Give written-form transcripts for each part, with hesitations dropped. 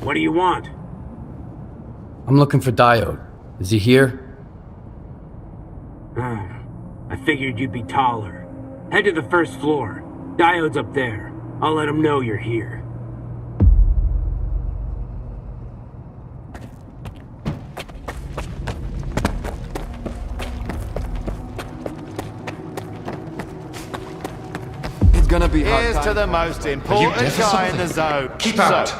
What do you want? I'm looking for Diode. Is he here? I figured you'd be taller. Head to the first floor. Diode's up there. I'll let him know you're here. It's gonna be hard. Here's to the most important guy in the zone. Keep out.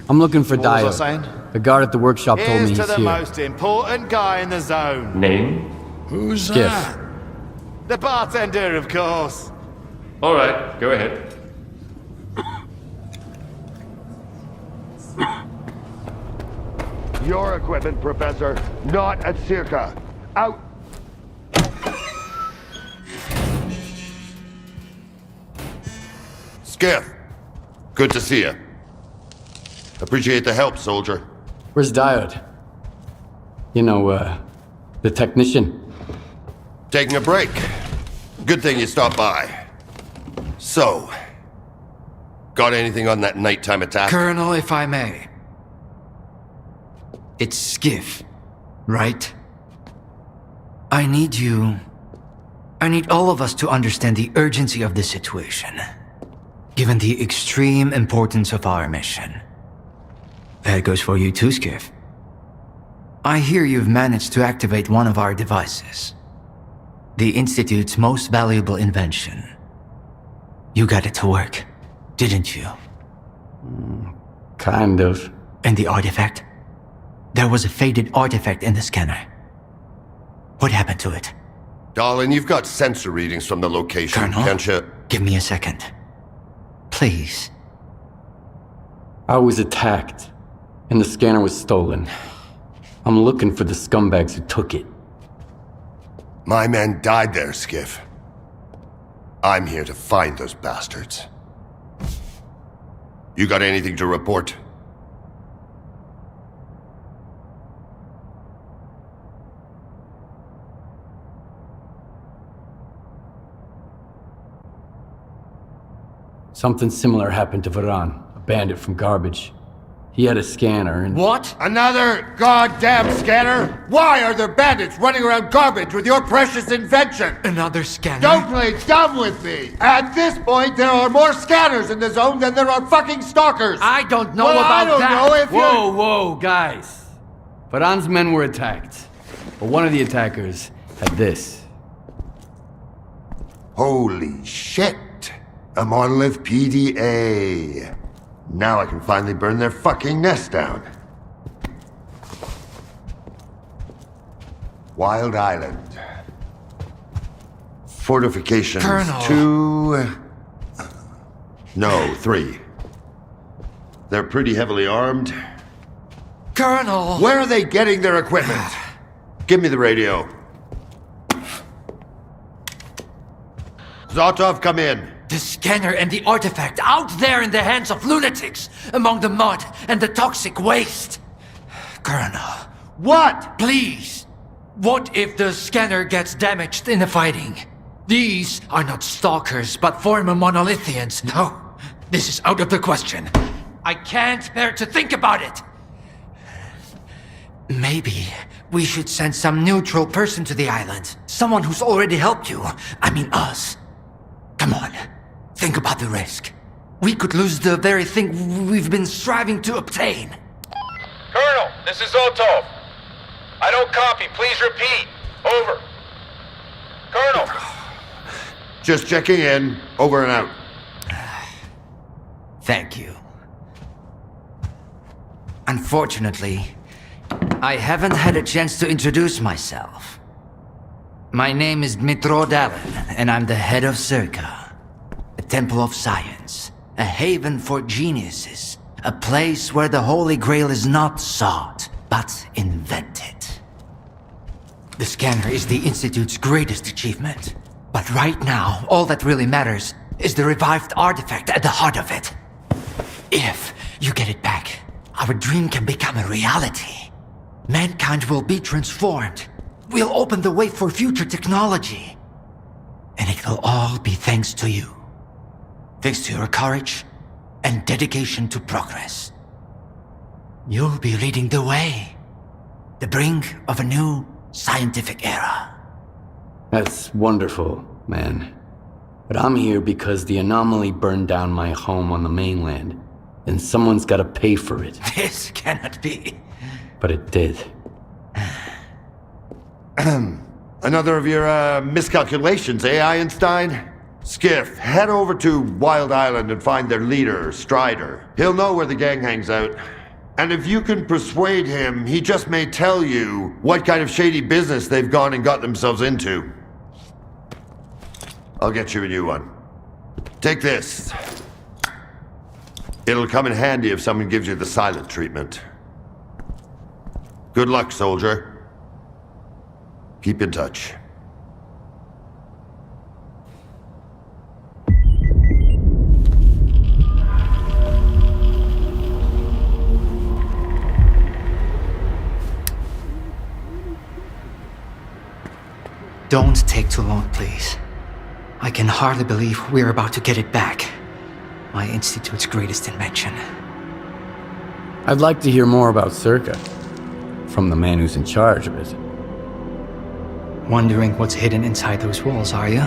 I'm looking for What was I Diode. saying? The guard at the workshop told me Here's he's to the here. most important guy in the zone. Name? Who's Skiff. that? The bartender, of course. Alright, go ahead. Your equipment, Professor, not at S.T.A.L.K.E.R. Out! Skiff, good to see you. Appreciate the help, soldier. Where's Diode? You know, the technician. Taking a break. Good thing you stopped by. So, got anything on that nighttime attack? Colonel, if I may. It's Skiff, right? I need all of us to understand the urgency of the situation, given the extreme importance of our mission. That goes for you too, Skiff. I hear you've managed to activate one of our devices. The Institute's most valuable invention. You got it to work, didn't you? Kind of. And the artifact? There was a faded artifact in the scanner. What happened to it? Darling, you've got sensor readings from the location, Colonel? can't you? Give me a second. Please. I was attacked, and the scanner was stolen. I'm looking for the scumbags who took it. My men died there, Skiff. I'm here to find those bastards. You got anything to report? Something similar happened to Varan, a bandit from Garbage. He had a scanner and... What? Another goddamn scanner? Why are there bandits running around Garbage with your precious invention? Another scanner? Don't play dumb with me! At this point, there are more scanners in the zone than there are fucking stalkers! I don't know Well, about I don't that! know if Whoa, whoa, guys. Varan's men were attacked, but one of the attackers had this. Holy shit! A monolith PDA. Now I can finally burn their fucking nest down. Wild Island. Fortifications. Colonel. 2... No, 3. They're pretty heavily armed. Colonel! Where are they getting their equipment? Give me the radio. Zotov, come in. The scanner and the artifact out there in the hands of lunatics, among the mud and the toxic waste. Colonel, What? please. What if the scanner gets damaged in the fighting? These are not stalkers, but former monolithians. No, this is out of the question. I can't bear to think about it. Maybe we should send some neutral person to the island. Someone who's already helped you. I mean us. Come on, think about the risk. We could lose the very thing we've been striving to obtain. Colonel, this is Otov. I don't copy. Please repeat. Over. Colonel. Just checking in. Over and out. Thank you. Unfortunately, I haven't had a chance to introduce myself. My name is Dmitro Dalin, and I'm the head of S.T.A.L.K.E.R, a temple of science, a haven for geniuses, a place where the Holy Grail is not sought, but invented. The scanner is the Institute's greatest achievement, but right now, all that really matters is the revived artifact at the heart of it. If you get it back, our dream can become a reality. Mankind will be transformed. We'll open the way for future technology. It'll all be thanks to you. Thanks to your courage and dedication to progress. You'll be leading the way. The brink of a new scientific era. That's wonderful, man. But I'm here because the anomaly burned down my home on the mainland, and someone's gotta pay for it. This cannot be. But it did. Another of your miscalculations, eh, Einstein? Skiff, head over to Wild Island and find their leader, Strider. He'll know where the gang hangs out. And if you can persuade him, he just may tell you what kind of shady business they've gone and got themselves into. I'll get you a new one. Take this. It'll come in handy if someone gives you the silent treatment. Good luck, soldier. Keep in touch. Don't take too long, please. I can hardly believe we're about to get it back. My institute's greatest invention. I'd like to hear more about S.T.A.L.K.E.R. From the man who's in charge of it. Wondering what's hidden inside those walls, are you?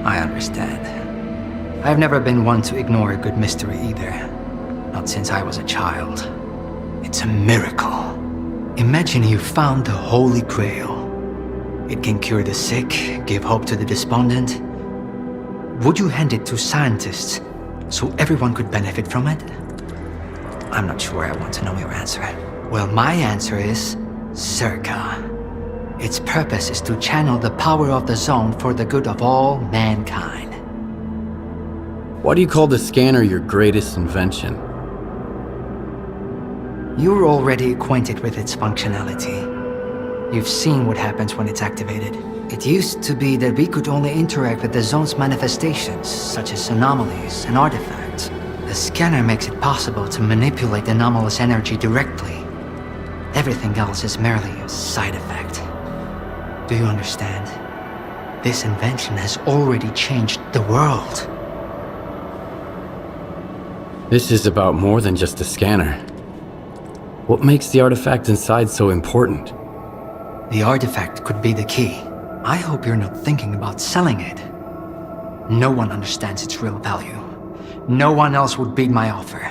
I understand. I've never been one to ignore a good mystery either. Not since I was a child. It's a miracle. Imagine you found the Holy Grail. It can cure the sick, give hope to the despondent. Would you hand it to scientists so everyone could benefit from it? I'm not sure I want to know your answer. Well, my answer is S.T.A.L.K.E.R. Its purpose is to channel the power of the zone for the good of all mankind. Why do you call the scanner your greatest invention? You're already acquainted with its functionality. You've seen what happens when it's activated. It used to be that we could only interact with the zone's manifestations, such as anomalies and artifacts. The scanner makes it possible to manipulate anomalous energy directly. Everything else is merely a side effect. Do you understand? This invention has already changed the world. This is about more than just a scanner. What makes the artifact inside so important? The artifact could be the key. I hope you're not thinking about selling it. No one understands its real value. No one else would beat my offer.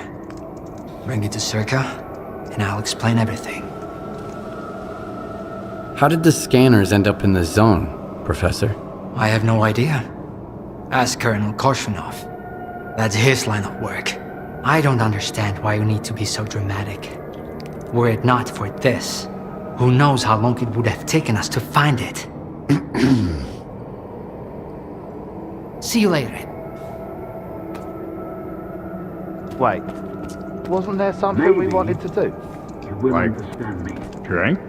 Bring it to S.T.A.L.K.E.R, and I'll explain everything. How did the scanners end up in the zone, Professor? I have no idea. Ask Colonel Korshunov. That's his line of work. I don't understand why you need to be so dramatic. Were it not for this, who knows how long it would have taken us to find it. See you later. Wait, wasn't there something we wanted to do? You will understand me. Drink?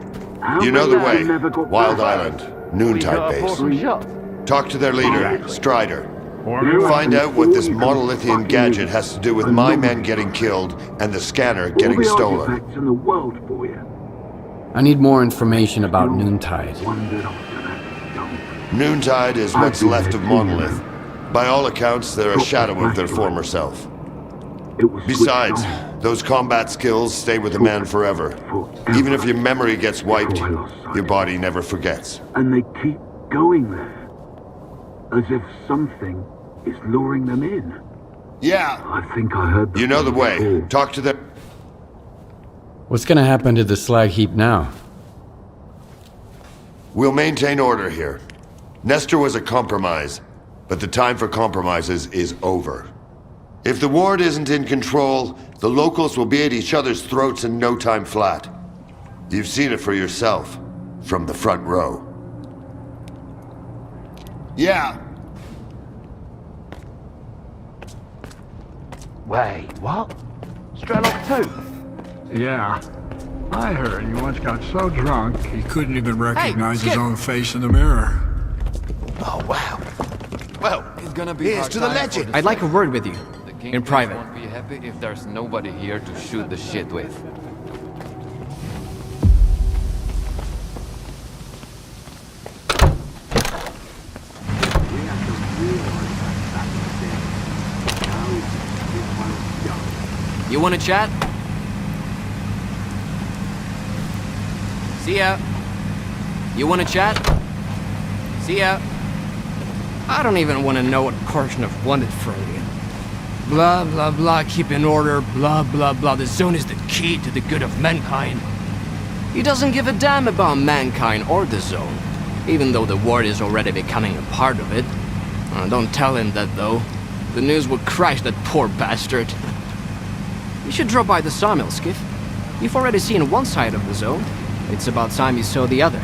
You know the way. Never got Wild back. Island. We Noontide gotta pour base. some shots. Talk to their leader, Strider. You Find are out what this destroying monolithian the gadget fucking has to do with anomaly. my men getting killed and the scanner getting All the stolen. artifacts in the world for you. I need more information about Noontide. Wondered after that stone. Noontide is what's left of Monolith. By all accounts, they're a shadow of their former self. It was Besides, switched on. those combat skills stay with a man forever. Even if your memory gets wiped, your body never forgets. And they keep going there. As if something is luring them in. Yeah. I think I heard You know the way. before. Talk to them. What's gonna happen to the slag heap now? We'll maintain order here. Nestor was a compromise, but the time for compromises is over. If the ward isn't in control, the locals will be at each other's throats in no time flat. You've seen it for yourself, from the front row. Yeah. Wait, what? S.T.A.L.K.E.R 2? Yeah. I heard he once got so drunk he couldn't even recognize his own face in the mirror. Oh, wow. Well, here's to the legend. I'd like a word with you. In private. Won't be happy if there's nobody here to shoot the shit with. You wanna chat? See ya. You wanna chat? See ya. I don't even want to know what Korshunov wanted from you. Blah, blah, blah, keep in order, blah, blah, blah. The zone is the key to the good of mankind. He doesn't give a damn about mankind or the zone, even though the world is already becoming a part of it. Don't tell him that, though. The news will crush that poor bastard. You should drop by the sawmill, Skiff. You've already seen one side of the zone. It's about time you saw the other.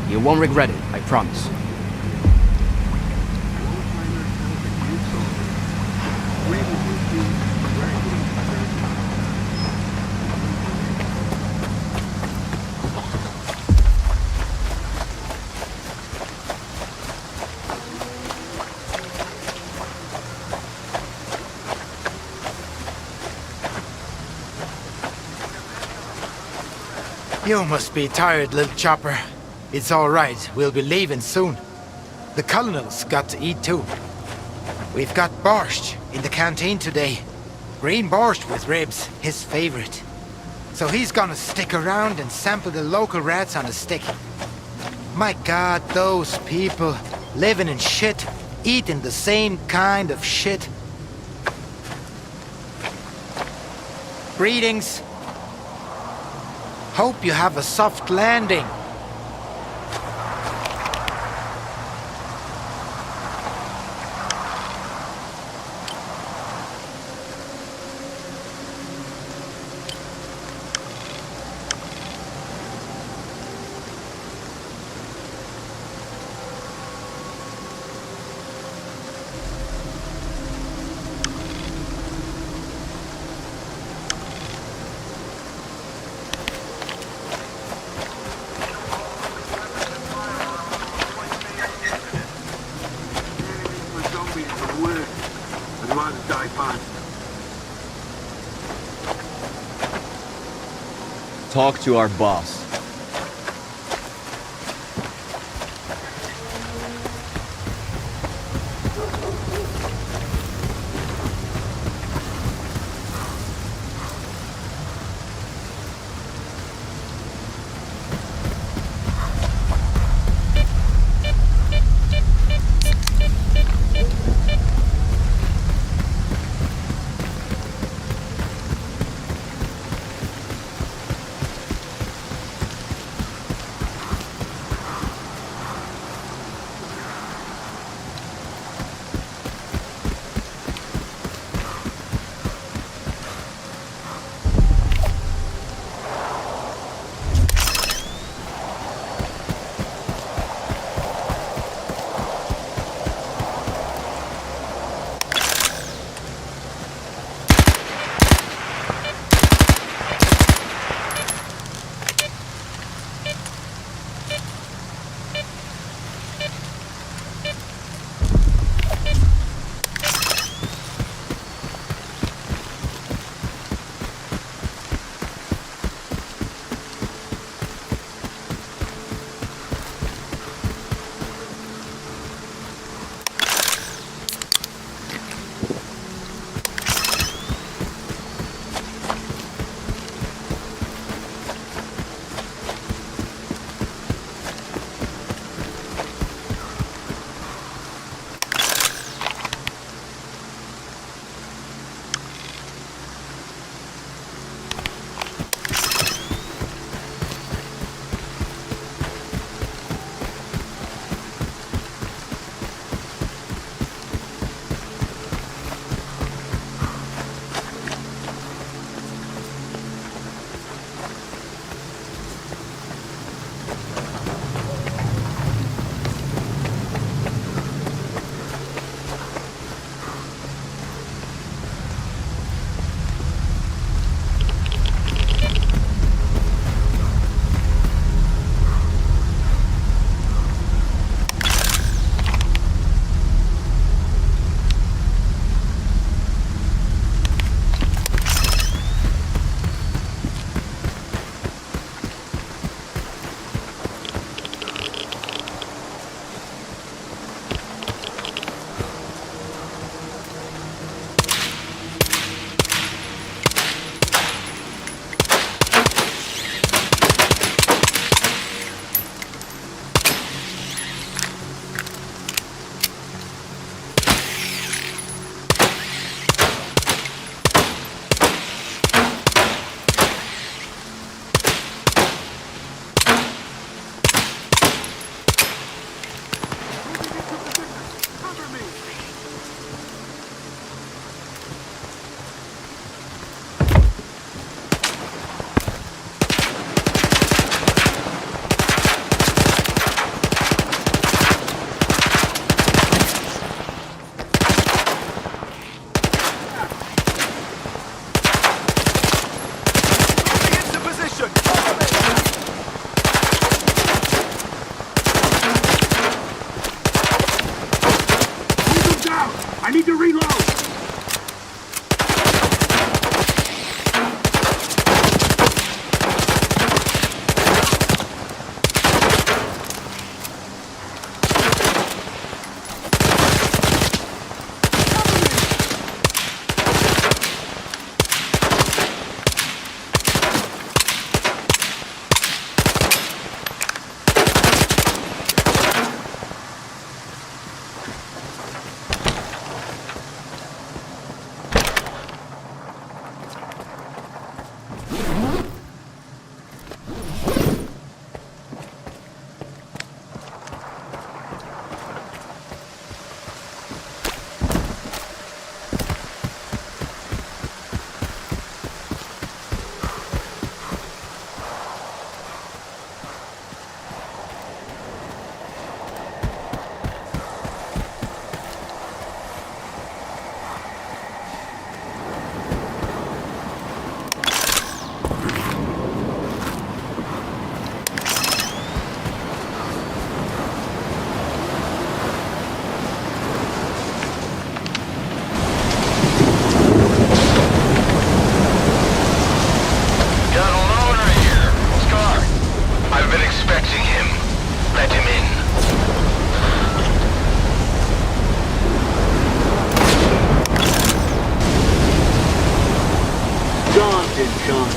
You won't regret it, I promise. You must be tired, little chopper. It's all right. We'll be leaving soon. The colonel's got to eat too. We've got borscht in the canteen today. Green borscht with ribs, his favorite. So he's gonna stick around and sample the local rats on a stick. My God, those people living in shit, eating the same kind of shit. Greetings. Hope you have a soft landing. Talk to our boss. I need to reload!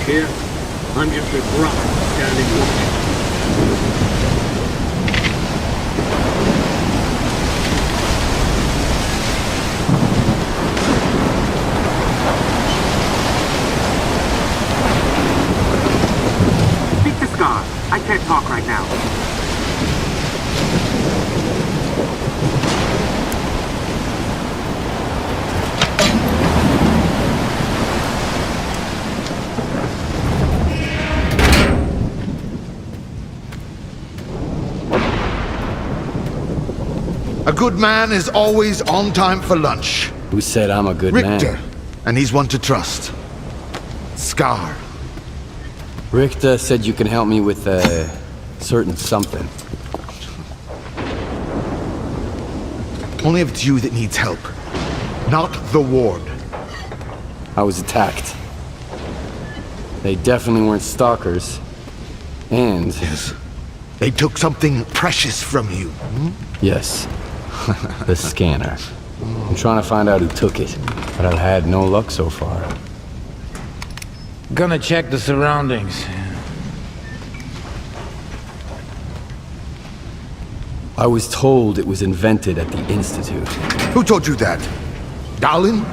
Here. I'm just a grunt standing watching. Speak to Scar. I can't talk right now. A good man is always on time for lunch. Who said I'm a good man? Richter, and he's one to trust. Scar. Richter said you can help me with a certain something. Only if it's you that needs help, not the ward. I was attacked. They definitely weren't stalkers. And... Yes. They took something precious from you. Yes. The scanner. I'm trying to find out who took it, but I've had no luck so far. Gonna check the surroundings. I was told it was invented at the Institute. Who told you that? Darlin?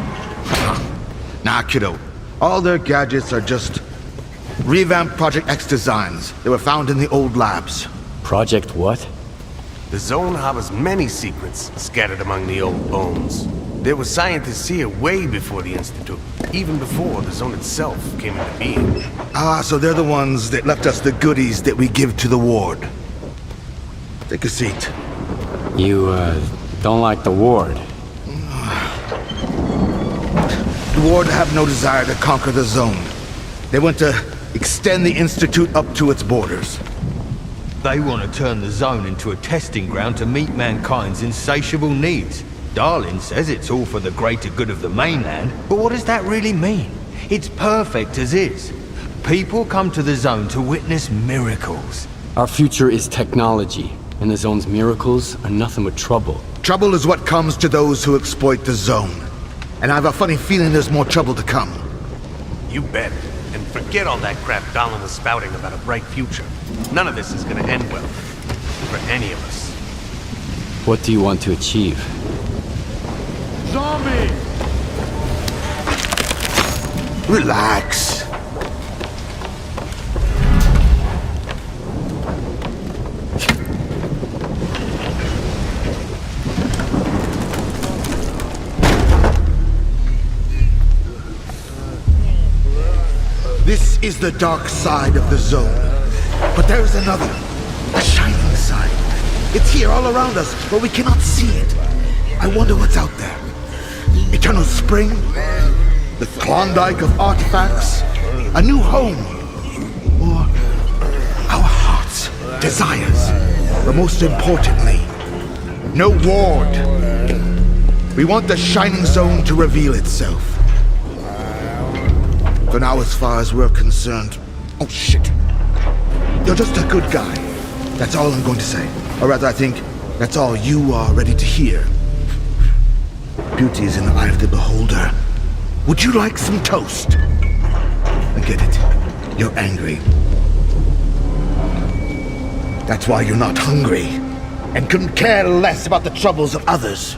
Nah, kiddo. All their gadgets are just revamped Project X designs. They were found in the old labs. Project what? The zone harbors many secrets scattered among the old bones. There were scientists here way before the Institute, even before the zone itself came into being. Ah, so they're the ones that left us the goodies that we give to the ward. Take a seat. You, don't like the ward? The ward have no desire to conquer the zone. They want to extend the Institute up to its borders. They want to turn the zone into a testing ground to meet mankind's insatiable needs. Darlin says it's all for the greater good of the mainland, but what does that really mean? It's perfect as is. People come to the zone to witness miracles. Our future is technology, and the zone's miracles are nothing but trouble. Trouble is what comes to those who exploit the zone. And I have a funny feeling there's more trouble to come. You bet. And forget all that crap Darlin was spouting about a bright future. None of this is gonna end well. For any of us. What do you want to achieve? Zombie! Relax. This is the dark side of the zone. But there is another, a shining side. It's here all around us, but we cannot see it. I wonder what's out there. Eternal spring, the Klondike of artifacts, a new home, or our hearts, desires, but most importantly, no ward. We want the Shining Zone to reveal itself. For now, as far as we're concerned... Oh, shit. You're just a good guy. That's all I'm going to say. Or rather, I think that's all you are ready to hear. Beauty is in the eye of the beholder. Would you like some toast? I get it. You're angry. That's why you're not hungry, and couldn't care less about the troubles of others.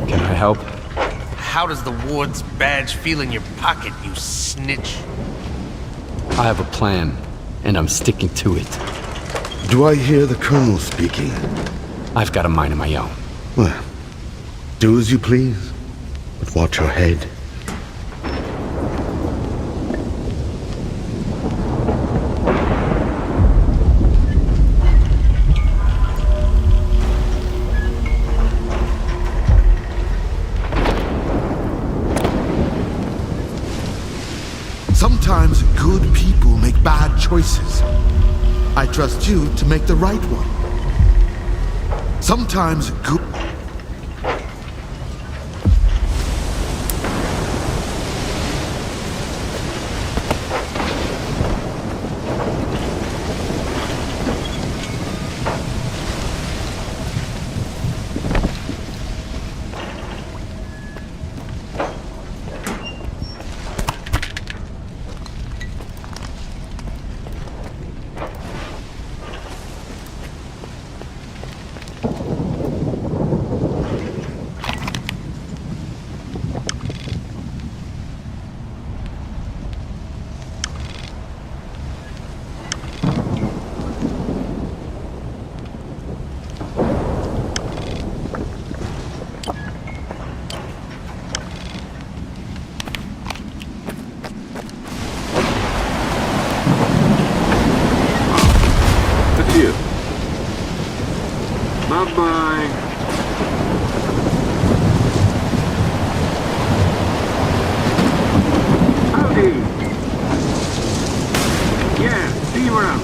Can I help? How does the ward's badge feel in your pocket, you snitch? I have a plan, and I'm sticking to it. Do I hear the Colonel speaking? I've got a mind of my own. Well, do as you please, but watch your head. Sometimes good people make bad choices. I trust you to make the right one. Sometimes good... Bye-bye. Howdy. Yeah, see you around.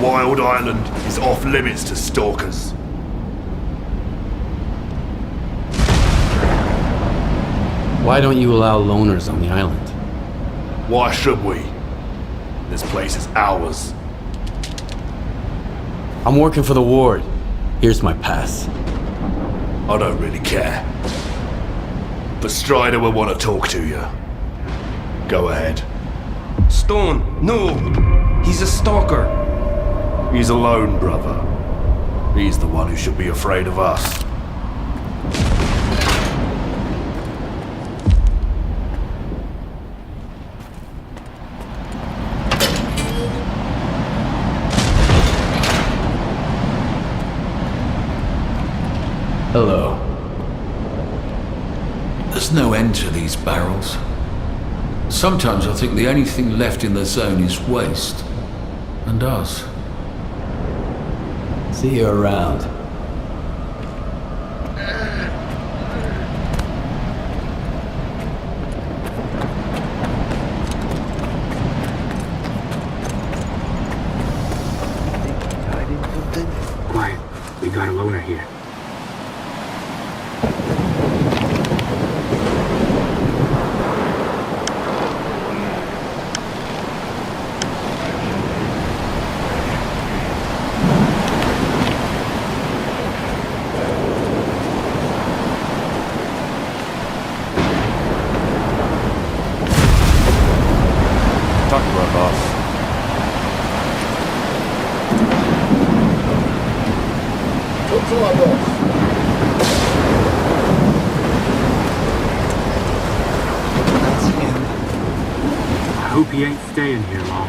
Wild Island is off limits to stalkers. Why don't you allow loners on the island? Why should we? This place is ours. I'm working for the ward. Here's my pass. I don't really care. But Strider will want to talk to you. Go ahead. Stone, no! He's a stalker. He's alone, brother. He's the one who should be afraid of us. Hello. There's no end to these barrels. Sometimes I think the only thing left in the zone is waste. And us. See you around. Quiet. We got a loner here. Talk to our boss. Talk to our boss. That's him. I hope he ain't staying here long.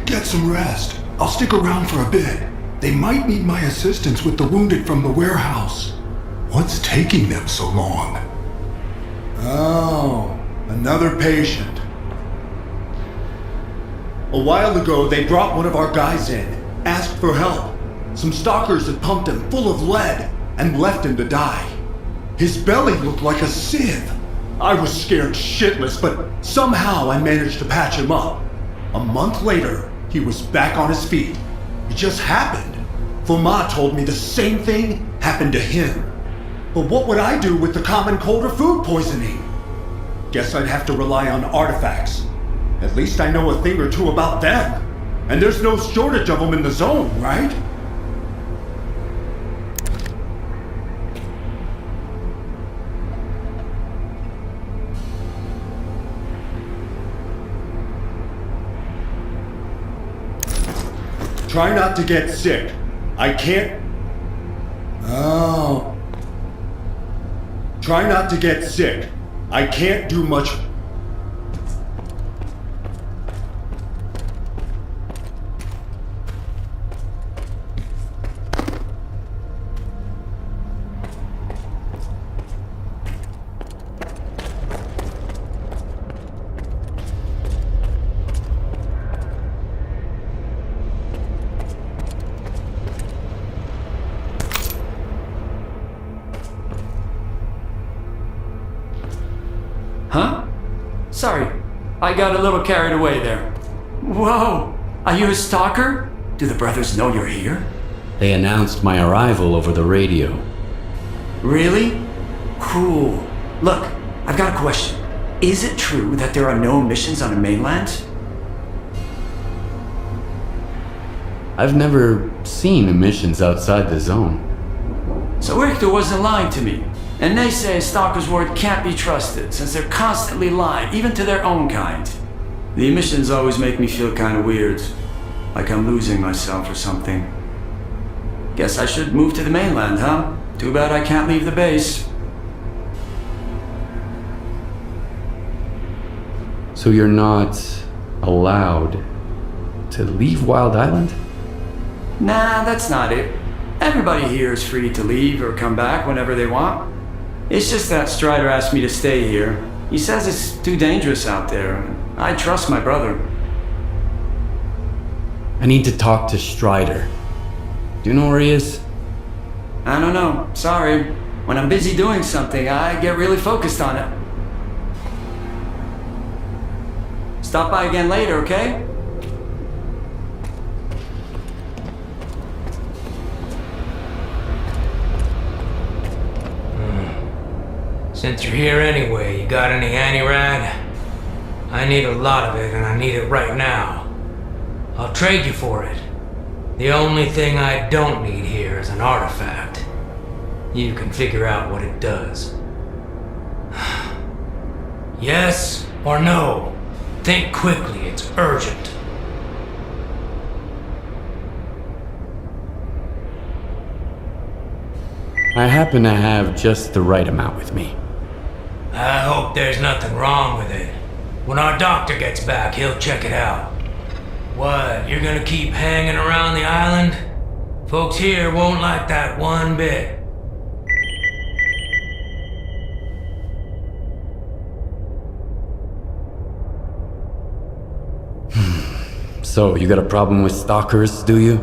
Get some rest. I'll stick around for a bit. They might need my assistance with the wounded from the warehouse. What's taking them so long? Oh, another patient. A while ago, they brought one of our guys in, asked for help. Some stalkers had pumped him full of lead and left him to die. His belly looked like a sieve. I was scared shitless, but somehow I managed to patch him up. A month later, he was back on his feet. It just happened. Foma told me the same thing happened to him. But what would I do with the common cold or food poisoning? Guess I'd have to rely on artifacts. At least I know a thing or two about them. And there's no shortage of them in the zone, right? Try not to get sick. I can't... Oh. Try not to get sick. I can't do much... Huh? Sorry, I got a little carried away there. Whoa! Are you a stalker? Do the brothers know you're here? They announced my arrival over the radio. Really? Cool. Look, I've got a question. Is it true that there are no missions on the mainland? I've never seen emissions outside the zone. So Richter wasn't lying to me. And they say Stalker's word can't be trusted, since they're constantly lying, even to their own kind. The emissions always make me feel kind of weird. Like I'm losing myself or something. Guess I should move to the mainland, huh? Too bad I can't leave the base. So you're not allowed to leave Wild Island? Nah, that's not it. Everybody here is free to leave or come back whenever they want. It's just that Strider asked me to stay here. He says it's too dangerous out there. I trust my brother. I need to talk to Strider. Do you know where he is? I don't know. Sorry. When I'm busy doing something, I get really focused on it. Stop by again later, okay? Since you're here anyway, you got any anti-rad? I need a lot of it, and I need it right now. I'll trade you for it. The only thing I don't need here is an artifact. You can figure out what it does. Yes or no? Think quickly, it's urgent. I happen to have just the right amount with me. I hope there's nothing wrong with it. When our doctor gets back, he'll check it out. What, you're gonna keep hanging around the island? Folks here won't like that one bit. So, you got a problem with stalkers, do you?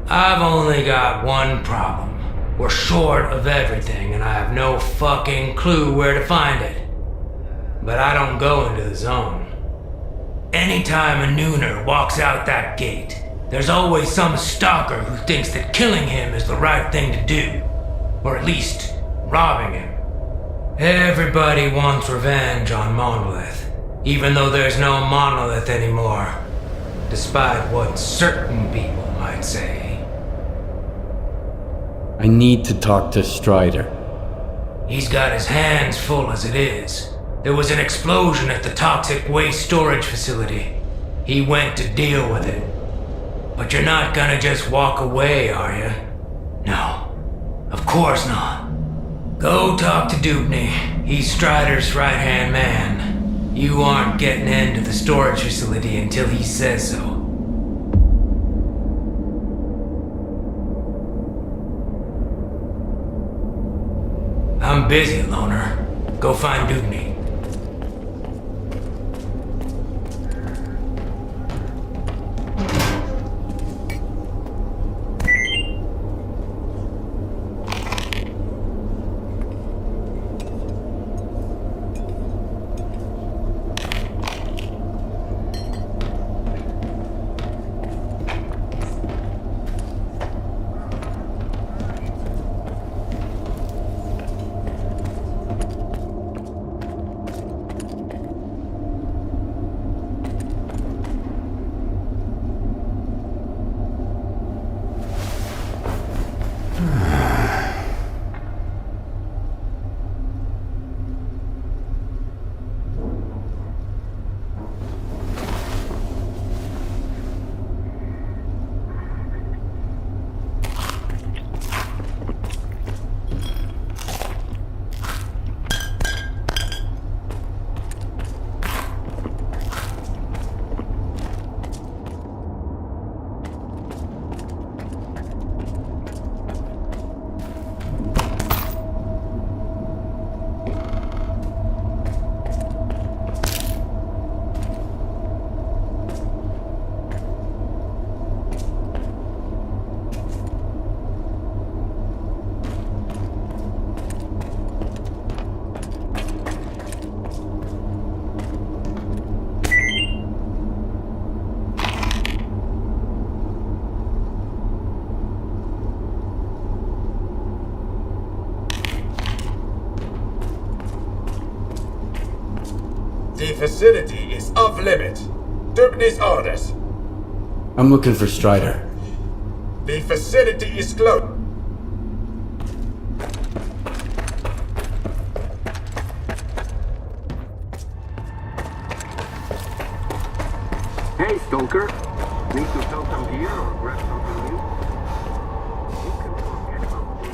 I've only got one problem. We're short of everything, and I have no fucking clue where to find it. But I don't go into the zone. Anytime a nooner walks out that gate, there's always some stalker who thinks that killing him is the right thing to do. Or at least, robbing him. Everybody wants revenge on Monolith, even though there's no Monolith anymore. Despite what certain people might say. I need to talk to Strider. He's got his hands full as it is. There was an explosion at the toxic waste storage facility. He went to deal with it. But you're not gonna just walk away, are you? No, of course not. Go talk to Dupney. He's Strider's right-hand man. You aren't getting into the storage facility until he says so. I'm busy, Loner. Go find Dupney. The facility is off limit. Dupney's orders. I'm looking for Strider. The facility is closed. Hey, Stalker. Need to sell some gear or grab something new? You can forget about me.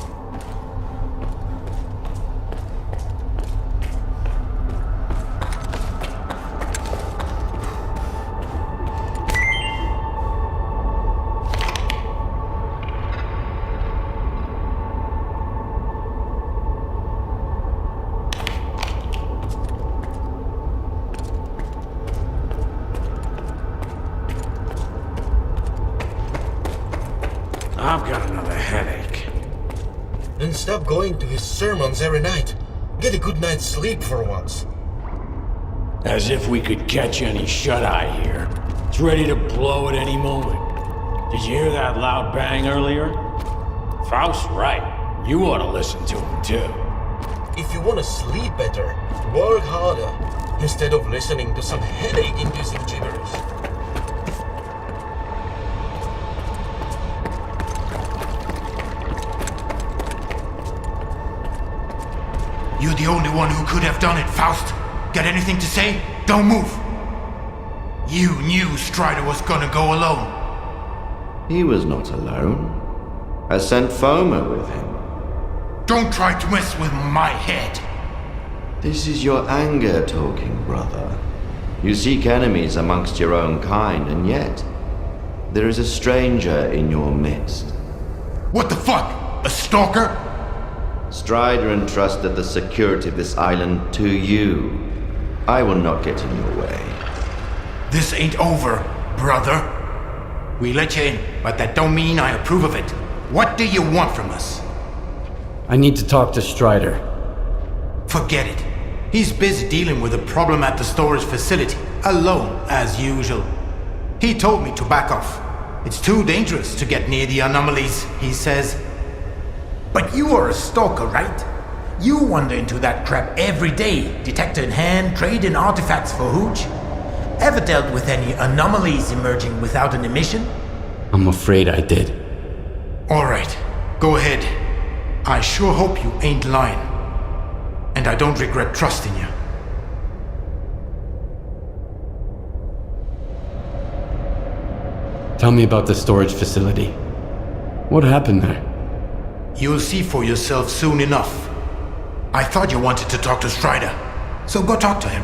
stop going to his sermons every night. Get a good night's sleep for once. As if we could catch any shut-eye here. It's ready to blow at any moment. Did you hear that loud bang earlier? Faust's right. You ought to listen to him, too. If you want to sleep better, work harder, instead of listening to some headache-inducing gibberish. You're the only one who could have done it, Faust. Got anything to say? Don't move. You knew Strider was gonna go alone. He was not alone. I sent Foma with him. Don't try to mess with my head. This is your anger talking, brother. You seek enemies amongst your own kind, and yet there is a stranger in your midst. What the fuck? A stalker? Strider entrusted the security of this island to you. I will not get in your way. This ain't over, brother. We let you in, but that don't mean I approve of it. What do you want from us? I need to talk to Strider. Forget it. He's busy dealing with a problem at the storage facility, alone, as usual. He told me to back off. It's too dangerous to get near the anomalies, he says. But you are a stalker, right? You wander into that crap every day, detector in hand, trading artifacts for hooch. Ever dealt with any anomalies emerging without an emission? I'm afraid I did. Alright, go ahead. I sure hope you ain't lying. And I don't regret trusting you. Tell me about the storage facility. What happened there? You'll see for yourself soon enough. I thought you wanted to talk to Strider, so go talk to him.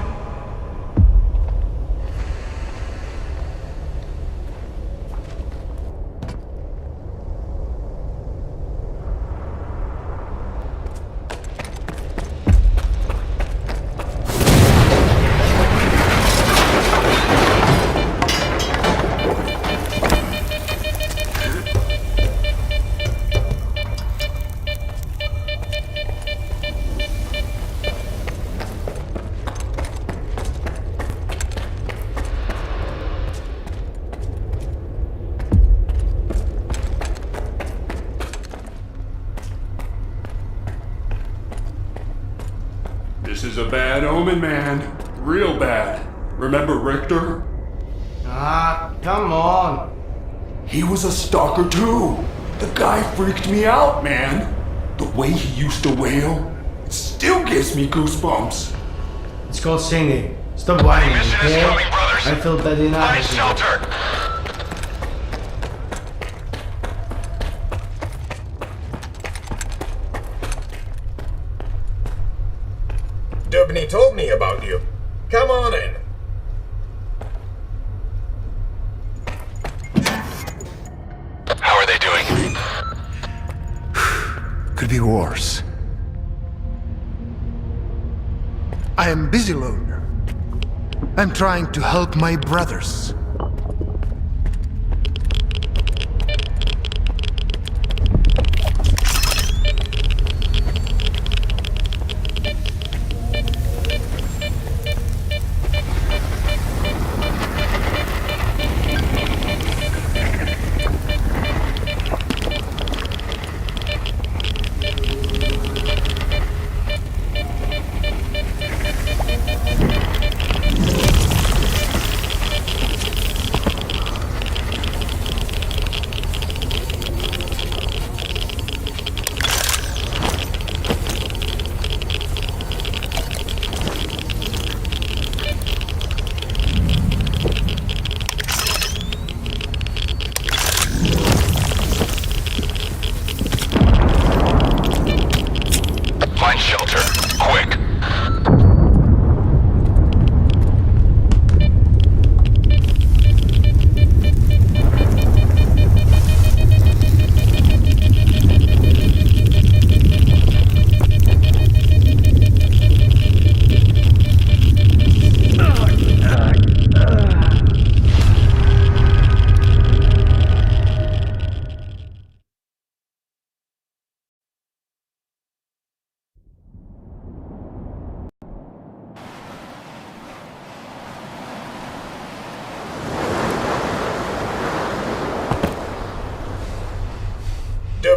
This is a bad omen, man. Real bad. Remember Richter? Ah, come on. He was a stalker too. The guy freaked me out, man. The way he used to wail, it still gives me goosebumps. It's called singing. Stop whining, okay? I feel bad enough. Find shelter! Dubney told me about you. Come on in. How are they doing? Could be worse. I am busy, loner. I'm trying to help my brothers.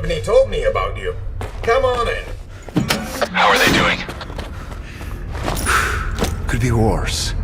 Dubney told me about you. Come on in. How are they doing? Could be worse.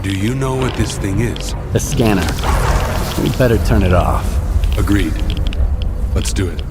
Do you know what this thing is? The scanner. We better turn it off. Agreed. Let's do it.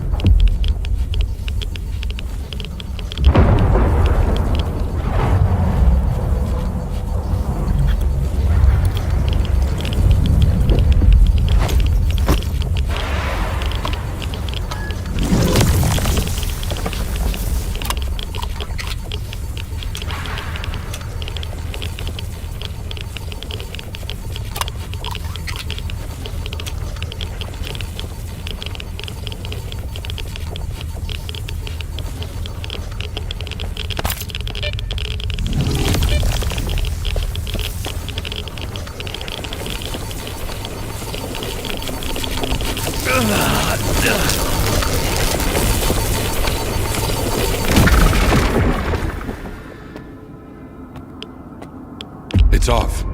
It's off.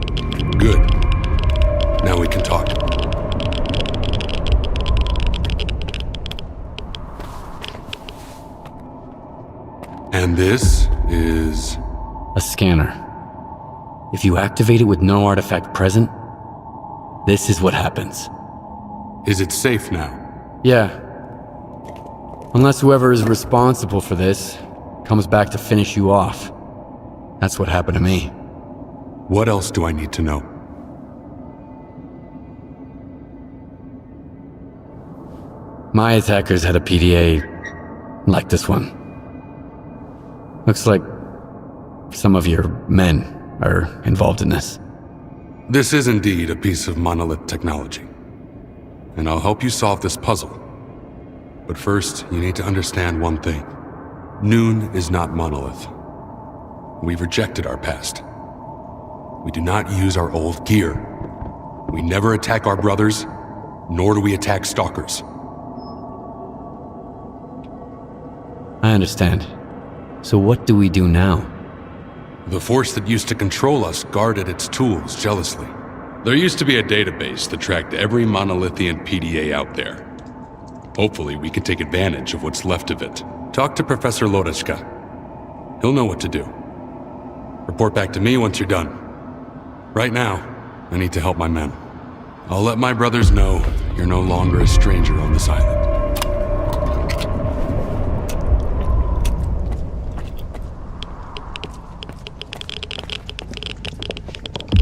Good. Now we can talk. And this is... a scanner. If you activate it with no artifact present, this is what happens. Is it safe now? Yeah. Unless whoever is responsible for this comes back to finish you off. That's what happened to me. What else do I need to know? My attackers had a PDA like this one. Looks like some of your men are involved in this. This is indeed a piece of monolith technology. And I'll help you solve this puzzle. But first, you need to understand one thing. Noon is not monolith. We've rejected our past. We do not use our old gear. We never attack our brothers, nor do we attack stalkers. I understand. So what do we do now? The force that used to control us guarded its tools jealously. There used to be a database that tracked every monolithian PDA out there. Hopefully, we can take advantage of what's left of it. Talk to Professor Loreczka. He'll know what to do. Report back to me once you're done. Right now, I need to help my men. I'll let my brothers know you're no longer a stranger on this island.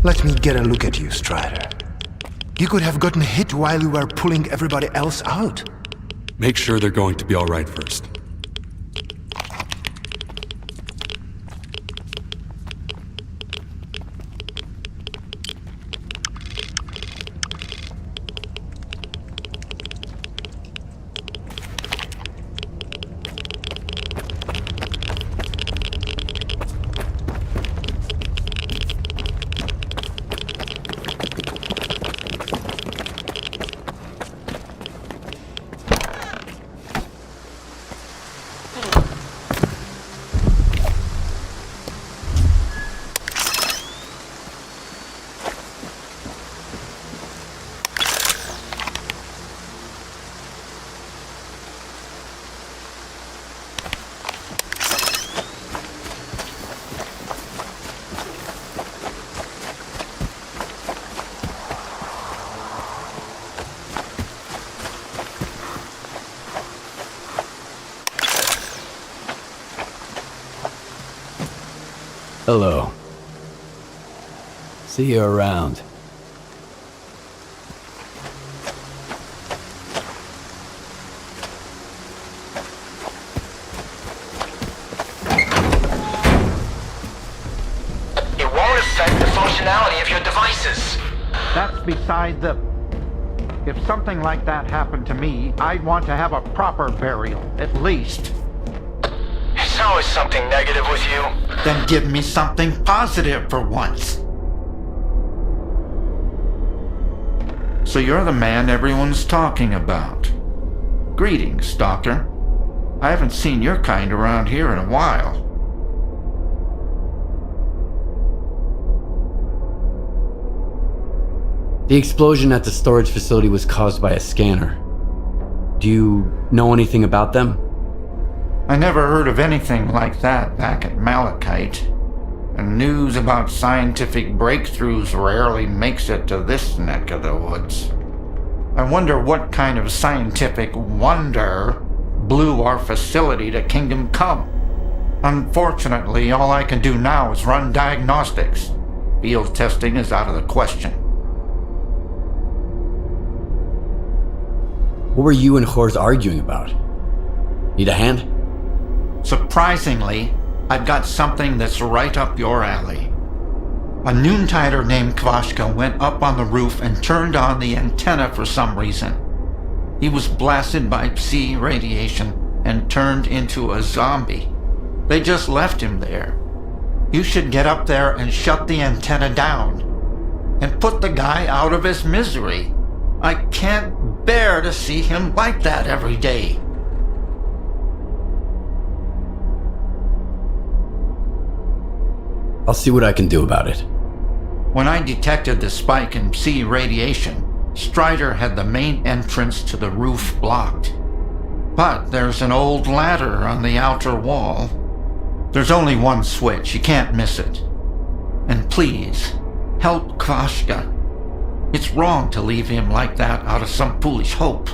Let me get a look at you, Strider. You could have gotten hit while you were pulling everybody else out. Make sure they're going to be all right first. Hello. See you around. It won't affect the functionality of your devices. That's beside the... If something like that happened to me, I'd want to have a proper burial, at least. It's always something negative with you. Then give me something positive for once. So you're the man everyone's talking about. Greetings, Stalker. I haven't seen your kind around here in a while. The explosion at the storage facility was caused by a scanner. Do you know anything about them? I never heard of anything like that back at Malachite. And news about scientific breakthroughs rarely makes it to this neck of the woods. I wonder what kind of scientific wonder blew our facility to Kingdom Come. Unfortunately, all I can do now is run diagnostics. Field testing is out of the question. What were you and Hor's arguing about? Need a hand? Surprisingly, I've got something that's right up your alley. A noontider named Kvashka went up on the roof and turned on the antenna for some reason. He was blasted by Psi radiation and turned into a zombie. They just left him there. You should get up there and shut the antenna down. And put the guy out of his misery. I can't bear to see him like that every day. I'll see what I can do about it. When I detected the spike in Psi radiation, Strider had the main entrance to the roof blocked. But there's an old ladder on the outer wall. There's only one switch, you can't miss it. And please, help Kvashka. It's wrong to leave him like that out of some foolish hope.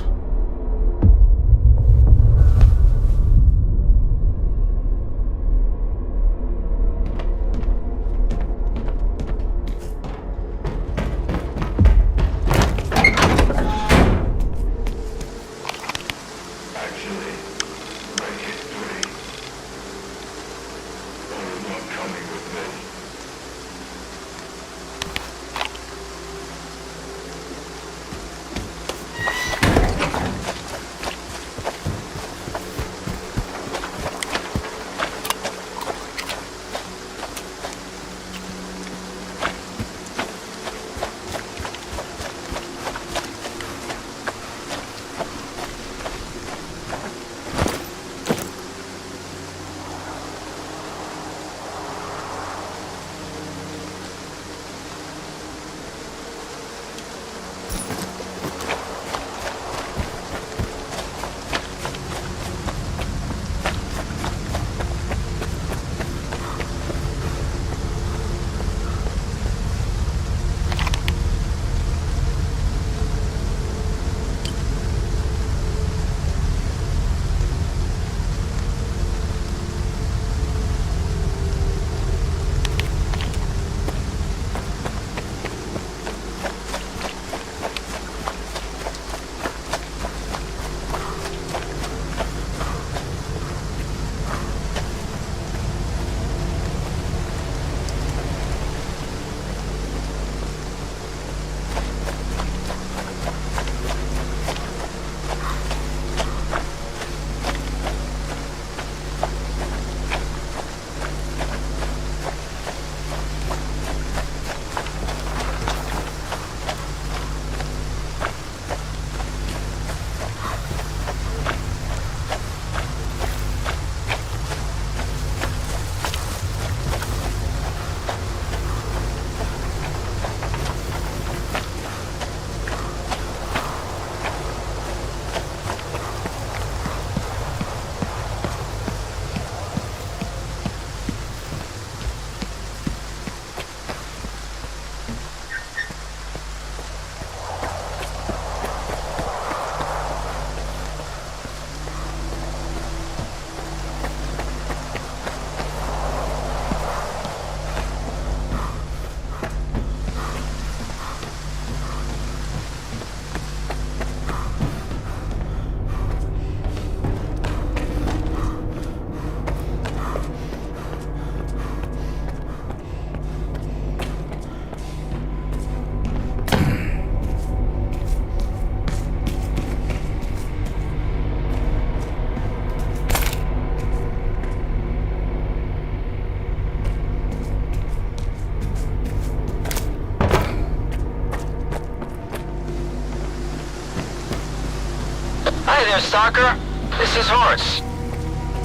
Hi there, Stalker. This is Horace.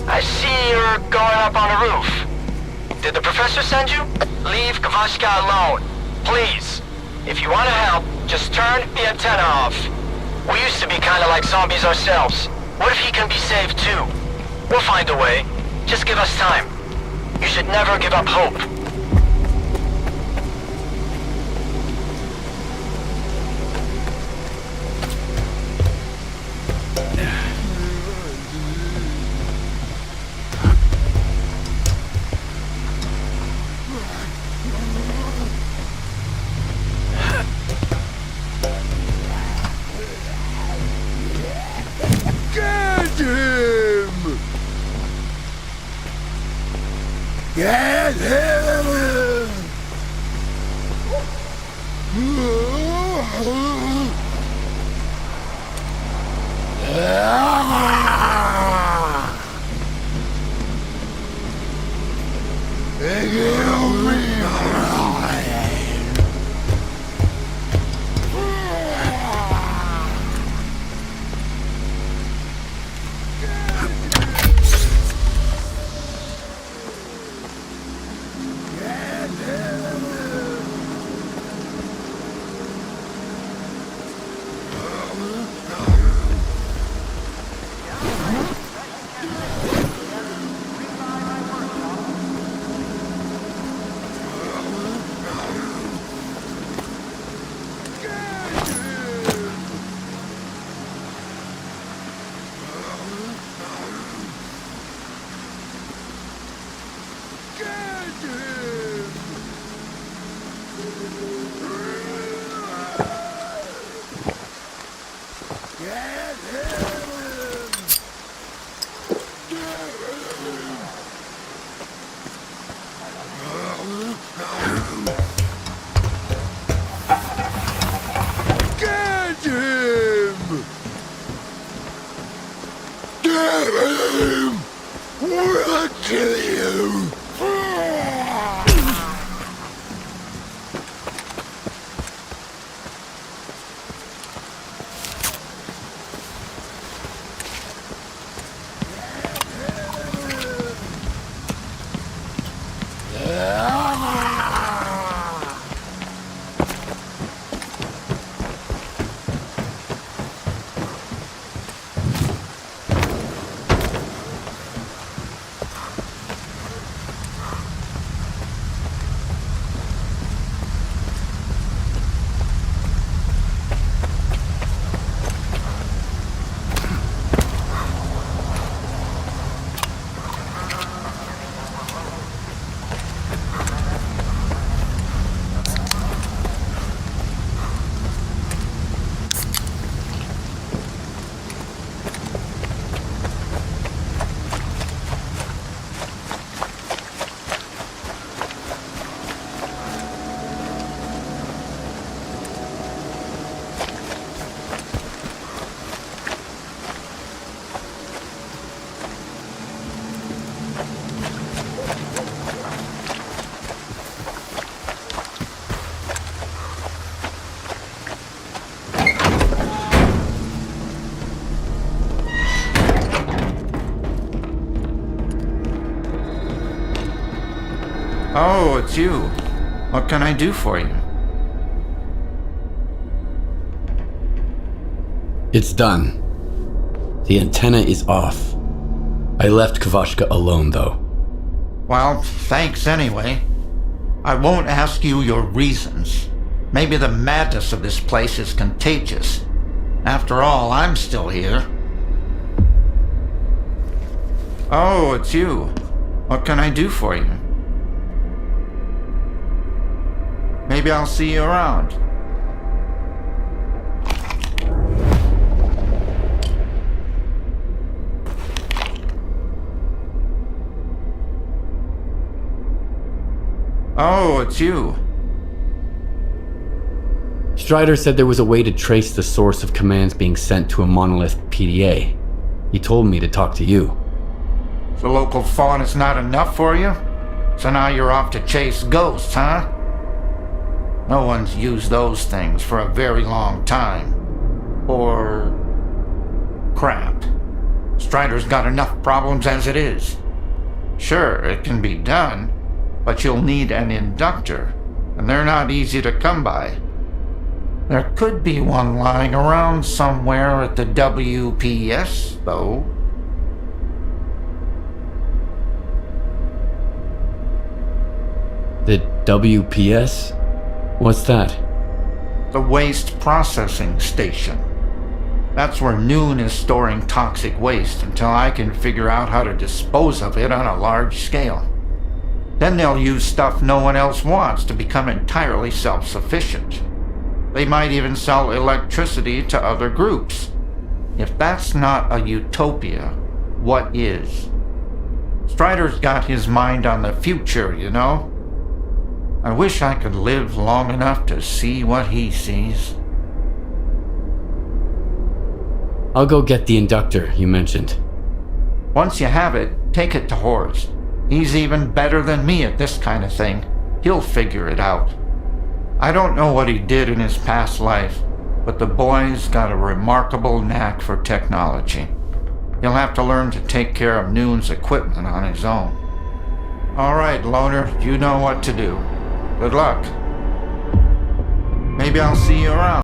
I see you're going up on the roof. Did the professor send you? Leave Kvashka alone. Please. If you want to help, just turn the antenna off. We used to be kind of like zombies ourselves. What if he can be saved too? We'll find a way. Just give us time. You should never give up hope. Get him! We'll kill you! Oh, it's you. What can I do for you? It's done. The antenna is off. I left Kvashka alone, though. Well, thanks anyway. I won't ask you your reasons. Maybe the madness of this place is contagious. After all, I'm still here. Oh, it's you. What can I do for you? Maybe I'll see you around. Oh, it's you. Strider said there was a way to trace the source of commands being sent to a monolith PDA. He told me to talk to you. The local fawn is not enough for you? So now you're off to chase ghosts, huh? No one's used those things for a very long time. Or crap. Strider's got enough problems as it is. Sure, it can be done, but you'll need an inductor, and they're not easy to come by. There could be one lying around somewhere at the WPS, though. The WPS? What's that? The Waste Processing Station. That's where Noon is storing toxic waste until I can figure out how to dispose of it on a large scale. Then they'll use stuff no one else wants to become entirely self-sufficient. They might even sell electricity to other groups. If that's not a utopia, what is? Strider's got his mind on the future, you know? I wish I could live long enough to see what he sees. I'll go get the inductor you mentioned. Once you have it, take it to Horst. He's even better than me at this kind of thing. He'll figure it out. I don't know what he did in his past life, but the boy's got a remarkable knack for technology. He'll have to learn to take care of Noon's equipment on his own. All right, Loner, you know what to do. Good luck. Maybe I'll see you around.